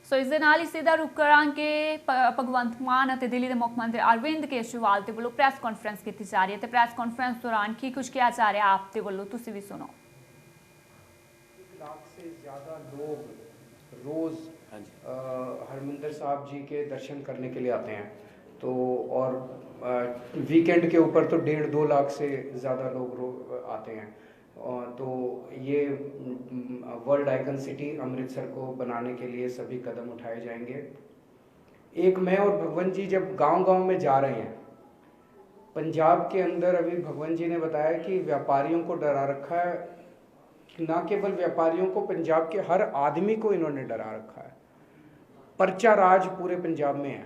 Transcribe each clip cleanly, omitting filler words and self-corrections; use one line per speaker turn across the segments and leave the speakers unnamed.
ਸੋ ਇਸ ਦੇ ਨਾਲ ਹੀ ਸਿੱਧਾ ਰੁਕ ਕਰਾਂਗੇ ਭਗਵੰਤ ਮਾਨ ਅਤੇ ਦਿੱਲੀ ਦੇ ਮੁੱਖ ਮੰਤਰੀ ਅਰਵਿੰਦ ਕੇਜਰੀਵਾਲ ਦੇ ਵੱਲੋਂ ਪ੍ਰੈਸ ਕਾਨਫਰੰਸ ਕੀਤੀ ਜਾ ਰਹੀ ਹੈ ਤੇ ਪ੍ਰੈਸ ਕਾਨਫਰੰਸ ਦੌਰਾਨ ਕੀ ਕੁਝ ਕਿਹਾ ਜਾ ਰਿਹਾ ਆਪ ਦੇ ਵੱਲੋਂ ਤੁਸੀਂ ਵੀ ਸੁਣੋ।
1 लाख से ज़्यादा लोग रोज़ हरमिंदर साहब जी के दर्शन करने के लिए आते हैं, तो और वीकेंड के ऊपर तो 1.5-2 लाख से ज़्यादा लोग आते हैं। तो ये वर्ल्ड आइकन सिटी अमृतसर को बनाने के लिए सभी कदम उठाए जाएंगे। एक मैं और भगवंत जी जब गांव-गांव में जा रहे हैं, पंजाब के अंदर अभी भगवंत जी ने बताया कि व्यापारियों को डरा रखा है, ना केवल व्यापारियों को, पंजाब के हर आदमी को इन्होंने डरा रखा है। पर्चा राज पूरे पंजाब में है,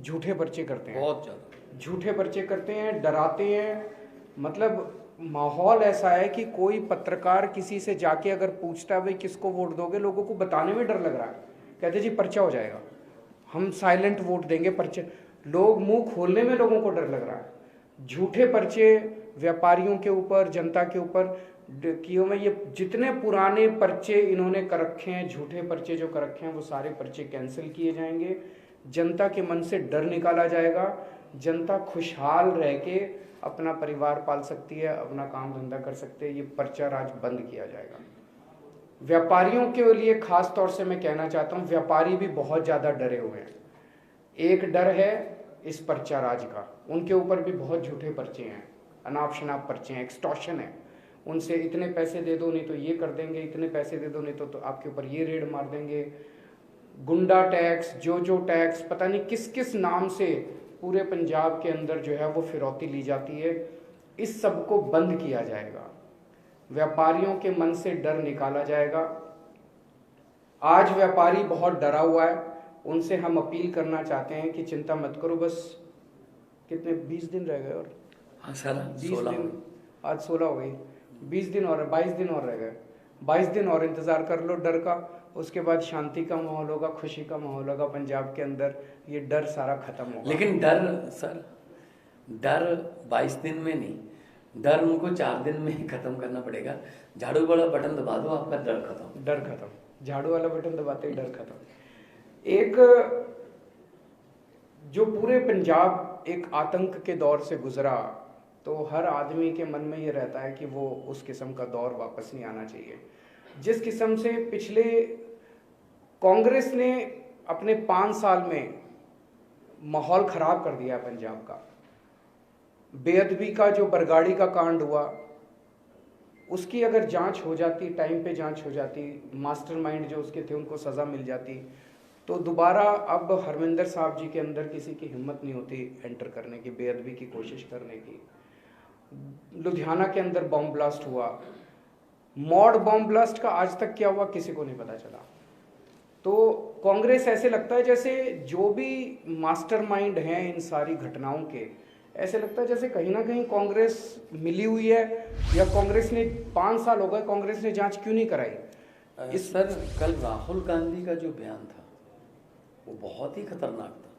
झूठे पर्चे करते हैं, बहुत ज़्यादा झूठे पर्चे करते हैं, डराते हैं। मतलब माहौल ऐसा है कि कोई पत्रकार किसी से जाके अगर पूछता है भाई किसको वोट दोगे, लोगों को बताने में डर लग रहा है, कहते जी पर्चा हो जाएगा, हम साइलेंट वोट देंगे, पर्चे। लोग मुंह खोलने में लोगों को डर लग रहा है। झूठे पर्चे व्यापारियों के ऊपर, जनता के ऊपर किए में, ये जितने पुराने पर्चे इन्होंने कर रखे हैं, झूठे पर्चे जो कर रखे हैं, वो सारे पर्चे कैंसिल किए जाएंगे। जनता के मन से डर निकाला जाएगा, जनता खुशहाल रह के अपना परिवार पाल सकती है, अपना काम धंधा कर सकते हैं। ये पर्चा राज बंद किया जाएगा। व्यापारियों के लिए खास तौर से मैं कहना चाहता हूँ, व्यापारी भी बहुत ज़्यादा डरे हुए हैं। एक डर है इस पर्चा राज का, उनके ऊपर भी बहुत झूठे पर्चे हैं, अनाप शनाप पर्चे हैं, एक्सटॉर्शन है। उनसे इतने पैसे दे दो नहीं तो ये कर देंगे, इतने पैसे दे दो नहीं तो आपके ऊपर ये रेड मार देंगे। गुंडा टैक्स, जो टैक्स, पता नहीं किस किस नाम से पूरे पंजाब के अंदर जो है वो फिरौती ली जाती है। इस सब को बंद किया जाएगा, व्यापारियों के मन से डर निकाला जाएगा। आज व्यापारी बहुत डरा हुआ है, उनसे हम अपील करना चाहते हैं कि चिंता मत करो, बस कितने 20 दिन रह गए, और
हाँ सर
20 दिन, आज 16 हो गई, 20 दिन और 22 दिन और रह गए। 22 दिन और इंतज़ार कर लो डर का, उसके बाद शांति का माहौल होगा, खुशी का माहौल होगा पंजाब के अंदर, ये डर सारा खत्म होगा।
लेकिन डर सर, डर 22 दिन में नहीं, डर उनको 4 दिन में ही खत्म करना पड़ेगा। झाड़ू वाला बटन दबा दो, आपका डर खत्म।
डर खत्म, झाड़ू वाला बटन दबाते ही डर खत्म। एक जो पूरे पंजाब एक आतंक के दौर से गुजरा, तो हर आदमी के मन में ये रहता है कि वो उस किस्म का दौर वापस नहीं आना चाहिए। जिस किस्म से पिछले कांग्रेस ने अपने 5 साल में माहौल ख़राब कर दिया पंजाब का, बेअदबी का जो बरगाड़ी का कांड हुआ, उसकी अगर जांच हो जाती, टाइम पे जांच हो जाती, मास्टरमाइंड जो उसके थे उनको सज़ा मिल जाती, तो दोबारा अब हरमिंदर साहब जी के अंदर किसी की हिम्मत नहीं होती एंटर करने की, बेअदबी की कोशिश करने की। लुधियाना के अंदर बॉम्ब ब्लास्ट हुआ, मॉड बॉम्ब ब्लास्ट का आज तक क्या हुआ किसी को नहीं पता चला। तो कांग्रेस ऐसे लगता है जैसे जो भी मास्टरमाइंड हैं इन सारी घटनाओं के, ऐसे लगता है जैसे कहीं ना कहीं कांग्रेस मिली हुई है, या कांग्रेस ने 5 साल हो गए, कांग्रेस ने जांच क्यों नहीं कराई।
इस सर कल राहुल गांधी का जो बयान था वो बहुत ही खतरनाक था,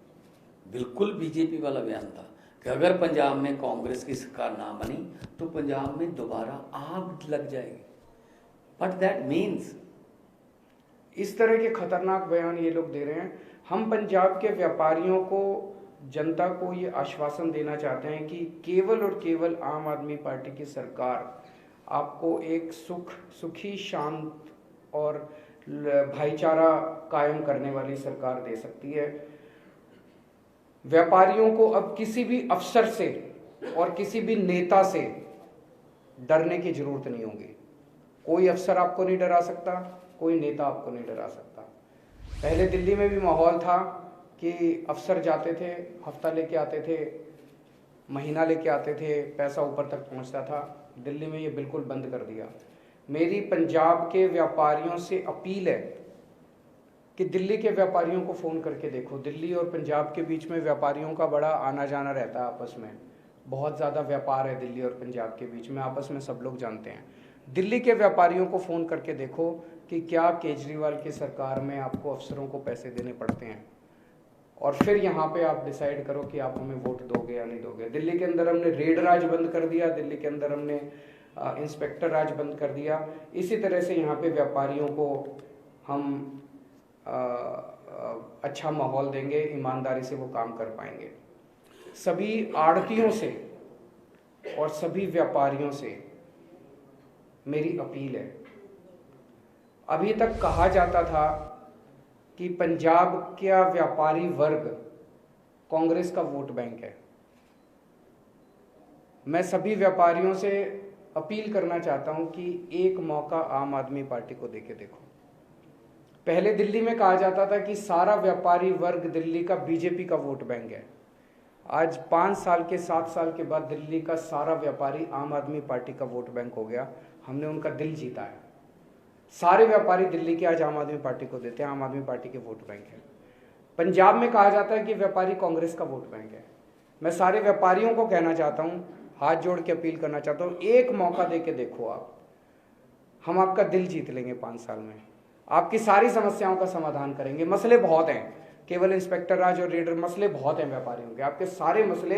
बिल्कुल बीजेपी वाला बयान था कि अगर पंजाब में कांग्रेस की सरकार ना बनी तो पंजाब में दोबारा आग लग जाएगी। बट दैट मीन्स,
इस तरह के खतरनाक बयान ये लोग दे रहे हैं। हम पंजाब के व्यापारियों को, जनता को ये आश्वासन देना चाहते हैं कि केवल और केवल आम आदमी पार्टी की सरकार आपको एक सुखी, शांत और भाईचारा कायम करने वाली सरकार दे सकती है। व्यापारियों को अब किसी भी अफसर से और किसी भी नेता से डरने की जरूरत नहीं होगी। कोई अफसर आपको नहीं डरा सकता, कोई नेता आपको नहीं डरा सकता। पहले दिल्ली में भी माहौल था कि अफसर जाते थे, हफ्ता लेके आते थे, महीना लेके आते थे, पैसा ऊपर तक पहुंचता था। दिल्ली में ये बिल्कुल बंद कर दिया। मेरी पंजाब के व्यापारियों से अपील है कि दिल्ली के व्यापारियों को फ़ोन करके देखो। दिल्ली और पंजाब के बीच में व्यापारियों का बड़ा आना जाना रहता है आपस में, बहुत ज़्यादा व्यापार है दिल्ली और पंजाब के बीच में, आपस में सब लोग जानते हैं। दिल्ली के व्यापारियों को फ़ोन करके देखो कि क्या केजरीवाल की सरकार में आपको अफसरों को पैसे देने पड़ते हैं, और फिर यहाँ पे आप डिसाइड करो कि आप हमें वोट दोगे या नहीं दोगे। दिल्ली के अंदर हमने रेड राज बंद कर दिया, दिल्ली के अंदर हमने इंस्पेक्टर राज बंद कर दिया। इसी तरह से यहाँ पे व्यापारियों को हम अच्छा माहौल देंगे, ईमानदारी से वो काम कर पाएंगे। सभी आड़तियों से और सभी व्यापारियों से मेरी अपील है, अभी तक कहा जाता था कि पंजाब का व्यापारी वर्ग कांग्रेस का वोट बैंक है। मैं सभी व्यापारियों से अपील करना चाहता हूं कि एक मौका आम आदमी पार्टी को देके देखो। पहले दिल्ली में कहा जाता था कि सारा व्यापारी वर्ग दिल्ली का बीजेपी का वोट बैंक है। आज 5 साल के 7 साल के बाद दिल्ली का सारा व्यापारी आम आदमी पार्टी का वोट बैंक हो गया। हमने उनका दिल जीता है। सारे व्यापारी दिल्ली के आज आम आदमी पार्टी को देते हैं, आम आदमी पार्टी के वोट बैंक है। पंजाब में कहा जाता है कि व्यापारी कांग्रेस का वोट बैंक है। मैं सारे व्यापारियों को कहना चाहता हूं, हाथ जोड़ के अपील करना चाहता हूं, एक मौका दे के देखो आप, हम आपका दिल जीत लेंगे। 5 साल में आपकी सारी समस्याओं का समाधान करेंगे। मसले बहुत हैं, केवल इंस्पेक्टर राज और रेडर, मसले बहुत हैं व्यापारियों के। आपके सारे मसले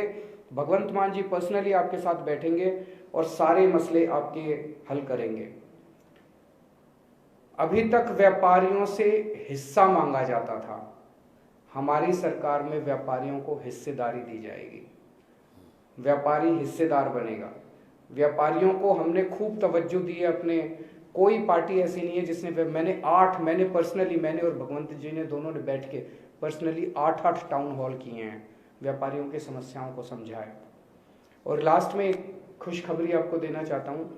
भगवंत मान जी पर्सनली आपके साथ बैठेंगे और सारे मसले आपके हल करेंगे। अभी तक व्यापारियों से हिस्सा मांगा जाता था, हमारी सरकार में व्यापारियों को हिस्सेदारी दी जाएगी। व्यापारी हिस्सेदार बनेगा। व्यापारियों को हमने खूब तवज्जो दी है। अपने कोई पार्टी ऐसी नहीं है जिसने, मैंने पर्सनली, मैंने और भगवंत जी ने दोनों ने बैठ के पर्सनली 8 टाउन हॉल किए हैं, व्यापारियों की समस्याओं को समझाए। और लास्ट में एक खुशखबरी आपको देना चाहता हूँ।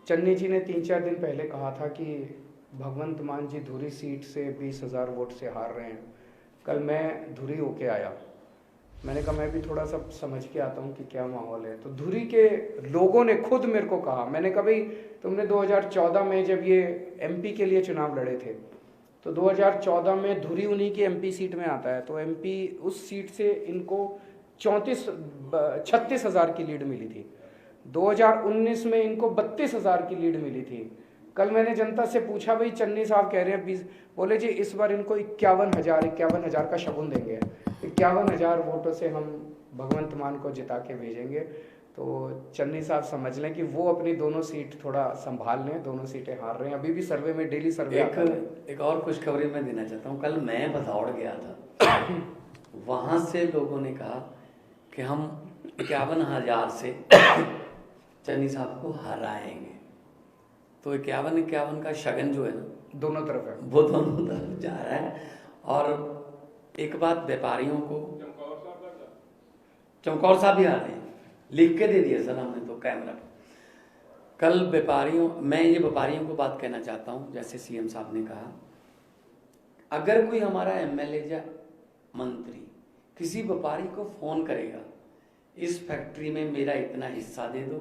चन्नी जी ने 3-4 दिन पहले कहा था कि भगवंत मान जी धुरी सीट से 20,000 वोट से हार रहे हैं। कल मैं धुरी होके आया, मैंने कहा मैं भी थोड़ा सा समझ के आता हूँ कि क्या माहौल है। तो धुरी के लोगों ने खुद मेरे को कहा, मैंने कहा भाई तुमने 2014 में जब ये एमपी के लिए चुनाव लड़े थे, तो 2014 में धुरी उन्हीं की एमपी सीट में आता है, तो एमपी उस सीट से इनको 36,000 की लीड मिली थी। 2019 में इनको 32,000 की लीड मिली थी। कल मैंने जनता से पूछा, भाई चन्नी साहब कह रहे हैं 20, बोले जी इस बार इनको 51,000 का शगुन देंगे, 51,000 वोटों से हम भगवंत मान को जिता के भेजेंगे। तो चन्नी साहब समझ लें कि वो अपनी दोनों सीट थोड़ा संभाल लें, दोनों सीटें हार रहे हैं। अभी भी सर्वे में, डेली सर्वे आता है।
एक और खुशखबरी मैं देना चाहता हूँ। कल मैं भदौड़ गया था, वहाँ से लोगों ने कहा कि हम 51,000 से चन्नी साहब को हराएंगे। तो 51 का शगन जो है ना,
दोनों तरफ है,
वो दोनों तरफ जा रहा है। और एक बात व्यापारियों को, चमकौर साहब भी आ रहे हैं, लिख के दे दिया सर हमने तो कैमरा। कल मैं ये व्यापारियों को बात कहना चाहता हूँ, जैसे सीएम साहब ने कहा, अगर कोई हमारा एमएलए या मंत्री किसी व्यापारी को फोन करेगा, इस फैक्ट्री में मेरा इतना हिस्सा दे दो,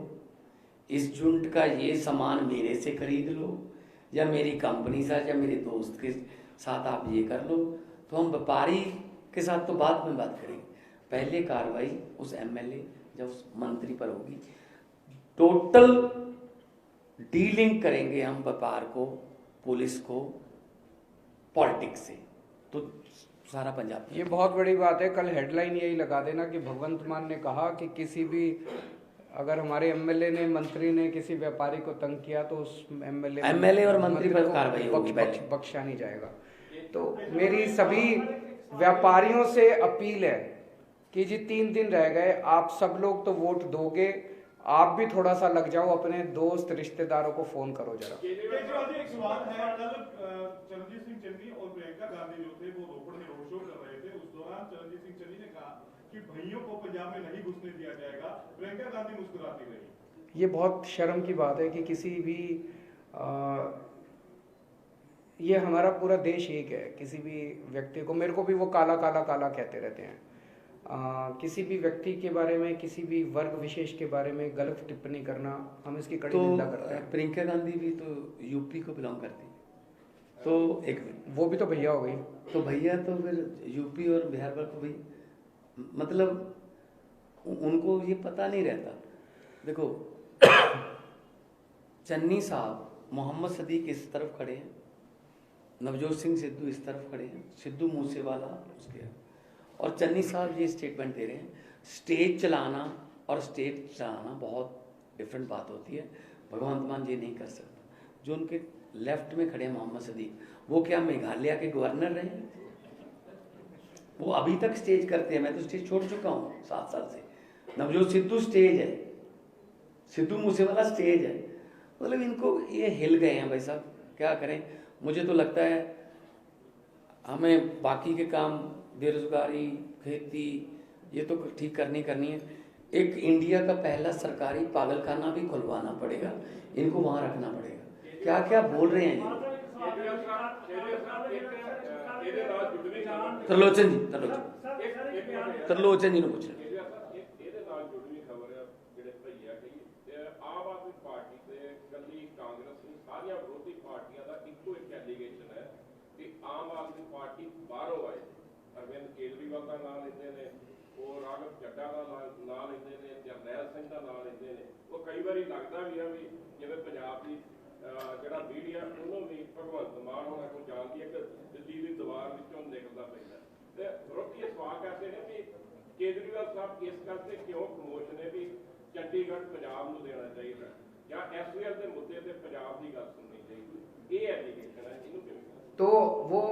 इस यूनिट का ये सामान मेरे से खरीद लो, या मेरी कंपनी से या मेरे दोस्त के साथ आप ये कर लो, तो हम व्यापारी के साथ तो बाद में बात करेंगे। पहले कार्रवाई उस एमएलए या उस मंत्री पर होगी। टोटल डीलिंग करेंगे हम व्यापार को, पुलिस को, पॉलिटिक्स से, तो सारा पंजाब।
ये बहुत बड़ी बात है। कल हेडलाइन यही लगा देना कि भगवंत मान ने कहा कि किसी भी, अगर हमारे एमएलए ने, मंत्री ने किसी व्यापारी को तंग किया तो उस एमएलए और मंत्री पर कार्रवाई होगी, बख्शा नहीं जाएगा। तो मेरी सभी व्यापारियों से अपील है कि जी 3 दिन रह गए, आप सब लोग तो वोट दोगे, आप भी थोड़ा सा लग जाओ, अपने दोस्त रिश्तेदारों को फोन करो जरा।
एक सवाल है, कल चरणजीत सिंह चन्नी और प्रियंका गांधी जो थे वो रोपड़ में रोड शो कर रहे थे। उस दौरान चरणजीत सिंह चन्नी ने कहा कि भैयों को पंजाब में नहीं घुसने दिया जाएगा, प्रियंका गांधी मुस्कुराती रही।
ये बहुत शर्म की बात है कि किसी भी ये हमारा पूरा देश एक है, किसी भी व्यक्ति को, मेरे को भी वो काला काला काला कहते रहते हैं, किसी भी व्यक्ति के बारे में, किसी भी वर्ग विशेष के बारे में गलत टिप्पणी करना, हम इसकी कड़ी निंदा करते हैं।
प्रियंका गांधी भी तो यूपी को बिलोंग करती है, तो एक
वो भी तो भैया हो गई।
तो भैया तो फिर यूपी और बिहार पर को भी, मतलब उनको ये पता नहीं रहता। देखो चन्नी साहब, मोहम्मद सदीक इस तरफ खड़े हैं, नवजोत सिंह सिद्धू इस तरफ खड़े हैं, सिद्धू मूसेवाला उसके, और चन्नी साहब ये स्टेटमेंट दे रहे हैं। स्टेज चलाना और स्टेट चलाना बहुत डिफरेंट बात होती है। भगवंत मान ये नहीं कर सकता। जो उनके लेफ्ट में खड़े हैं मोहम्मद सदीक, वो क्या मेघालय के गवर्नर रहे हैं? वो अभी तक स्टेज करते हैं, मैं तो स्टेज छोड़ चुका हूँ 7 साल से। नवजोत सिद्धू स्टेज है, सिद्धू मूसेवाला स्टेज है, मतलब इनको ये हिल गए हैं भाई साहब, क्या करें। मुझे तो लगता है हमें बाकी के काम, बेरोजगारी, खेती, ये तो ठीक करनी है। एक इंडिया का पहला सरकारी पागलखाना भी खुलवाना पड़ेगा, इनको वहाँ रखना पड़ेगा। क्या क्या बोल रहे हैं ये। ਤਰਲੋਚਨ ਜੀ ਨੇ ਪੁੱਛਿਆ।
ਇਹਦੇ ਨਾਲ ਜੁੜੀ ਖਬਰ ਜਿਹੜੇ ਭਈਆ ਕਹੀ ਆਮ ਆਦਮੀ ਪਾਰਟੀ ਤੇ ਕੱਲੀ ਕਾਂਗਰਸ ਨਹੀਂ, ਸਾਰੀਆਂ ਵਿਰੋਧੀ ਪਾਰਟੀਆਂ ਦਾ ਇੱਕੋ ਇੱਕ ਐਲੀਗੇਸ਼ਨ ਹੈ ਕਿ ਆਮ ਆਦਮੀ ਪਾਰਟੀ ਬਾਹਰੋਂ ਆਏ। ਅਰਵਿੰਦ ਕੇਜਰੀਵਾਲ ਦਾ ਨਾਮ ਲੈਂਦੇ ਨੇ, ਉਹ ਰਾਘਵ ਚੱਡਾ ਦਾ ਨਾਮ ਲੈਂਦੇ ਨੇ, ਜਰਨੈਲ ਸਿੰਘ ਦਾ ਨਾਮ ਲੈਂਦੇ ਨੇ। ਉਹ ਕਈ ਵਾਰੀ ਲੱਗਦਾ ਵੀ ਆ ਵੀ ਜਿਵੇਂ ਪੰਜਾਬ ਦੀ ਜਿਹੜਾ ਮੀਡੀਆ ਉਹਨੂੰ ਵੀ ਭਗਵੰਤ ਮਾਨ ਹੋਣਾ ਕੋਈ ਜਾਣਦੀ ਹੈ ਕਿ ਦਿੱਲੀ ਦੀ ਦੀਵਾਰ ਵਿੱਚੋਂ ਨਿਕਲਦਾ ਪੈਂਦਾ। ਤੇ ਵਿਰੋਧੀ ਇਹ ਸਵਾਲ ਕਰਦੇ ਨੇ ਵੀ ਕੇਜਰੀਵਾਲ ਸਾਹਿਬ ਇਸ ਗੱਲ ਤੇ ਕਿਉਂ ਖਾਮੋਸ਼ ਨੇ ਵੀ ਚੰਡੀਗੜ੍ਹ ਪੰਜਾਬ ਨੂੰ ਦੇਣਾ ਚਾਹੀਦਾ ਜਾਂ ਐਸਐਲ ਦੇ ਮੁੱਦੇ ਤੇ ਪੰਜਾਬ ਦੀ ਗੱਲ ਸੁਣਨੀ ਚਾਹੀਦੀ। ਇਹ ਐਲੀਗੇਸ਼ਨ ਹੈ, ਇਹਨੂੰ ਕਿਵੇਂ?
तो वो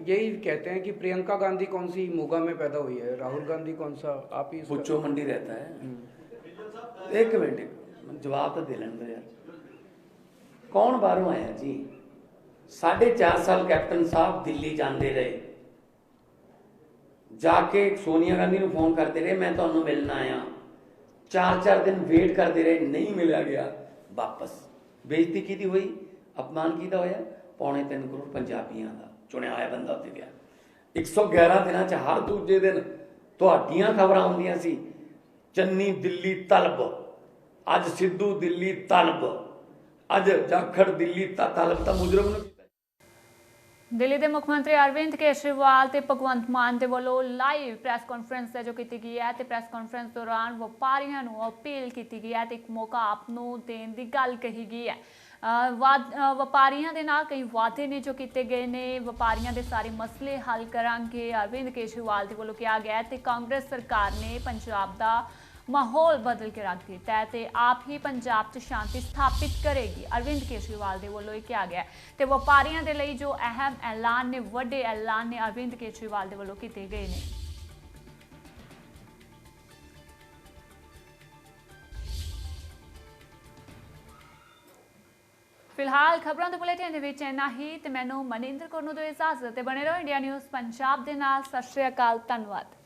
यही कहते हैं कि प्रियंका गांधी कौन सी मोगा में पैदा हुई है, राहुल गांधी कौन सा, आप ही
पुच्छो मंडी रहता है। एक मिनट जवाब तो दे लेने दो यार। कौन बाहरों आया जी? 4.5 साल कैप्टन साहब दिल्ली जाते रहे, जाके सोनिया गांधी को फोन करते रहे मैं तुहानू मिलना आया, 4-4 दिन वेट करते रहे, नहीं मिलिया गया, वापस। बेइज्जती की हुई, अपमान किया होया, 3.25 करोड़ पंजाबियों का चुनिया होया बंदा उत्ते गया। 111 दिनों च हर दूजे दिन तुहाडियां खबरां आउंदियां सी, चन्नी दिल्ली तलब, अज सिद्धू दिल्ली तलब, अज जाखड़ दिल्ली तलब, तो मुजरम नूं
ਦਿੱਲੀ ਦੇ ਮੁੱਖ ਮੰਤਰੀ ਅਰਵਿੰਦ ਕੇਜਰੀਵਾਲ ਤੇ ਭਗਵੰਤ ਮਾਨ ਦੇ ਵੱਲੋਂ ਲਾਈਵ ਪ੍ਰੈਸ ਕਾਨਫਰੰਸ ਹੈ ਜੋ ਕੀਤੀ ਗਈ ਹੈ ਤੇ ਪ੍ਰੈਸ ਕਾਨਫਰੰਸ ਦੌਰਾਨ ਵਪਾਰੀਆਂ ਨੂੰ ਅਪੀਲ ਕੀਤੀ ਗਈ ਹੈ ਤੇ ਇੱਕ ਮੌਕਾ ਆਪ ਨੂੰ ਦੇਣ ਦੀ ਗੱਲ ਕਹੀ ਗਈ ਹੈ। ਵਪਾਰੀਆਂ ਦੇ ਨਾਲ ਕਈ ਵਾਅਦੇ ਨੇ ਜੋ ਕੀਤੇ ਗਏ ਨੇ, ਵਪਾਰੀਆਂ ਦੇ ਸਾਰੇ ਮਸਲੇ ਹੱਲ ਕਰਾਂਗੇ ਅਰਵਿੰਦ ਕੇਜਰੀਵਾਲ ਦੇ ਵੱਲੋਂ ਕਿਹਾ ਗਿਆ ਤੇ ਕਾਂਗਰਸ ਸਰਕਾਰ ਨੇ ਪੰਜਾਬ ਦਾ माहौल बदल के रख दिता है तो आप ही पंजाब च शांति स्थापित करेगी, अरविंद केजरीवाल के वालों कहा गया तो व्यापारियों के लिए जो अहम ऐलान ने, वड्डे ऐलान ने अरविंद केजरीवाल के वालों किए गए हैं। फिलहाल खबरों के बुलेटिन इन्ना ही, तो मैनू मनिंदर कौर नूं दो इजाजत, बने रहो इंडिया न्यूज़ पंजाब के नाल। सत श्री अकाल, धन्यवाद।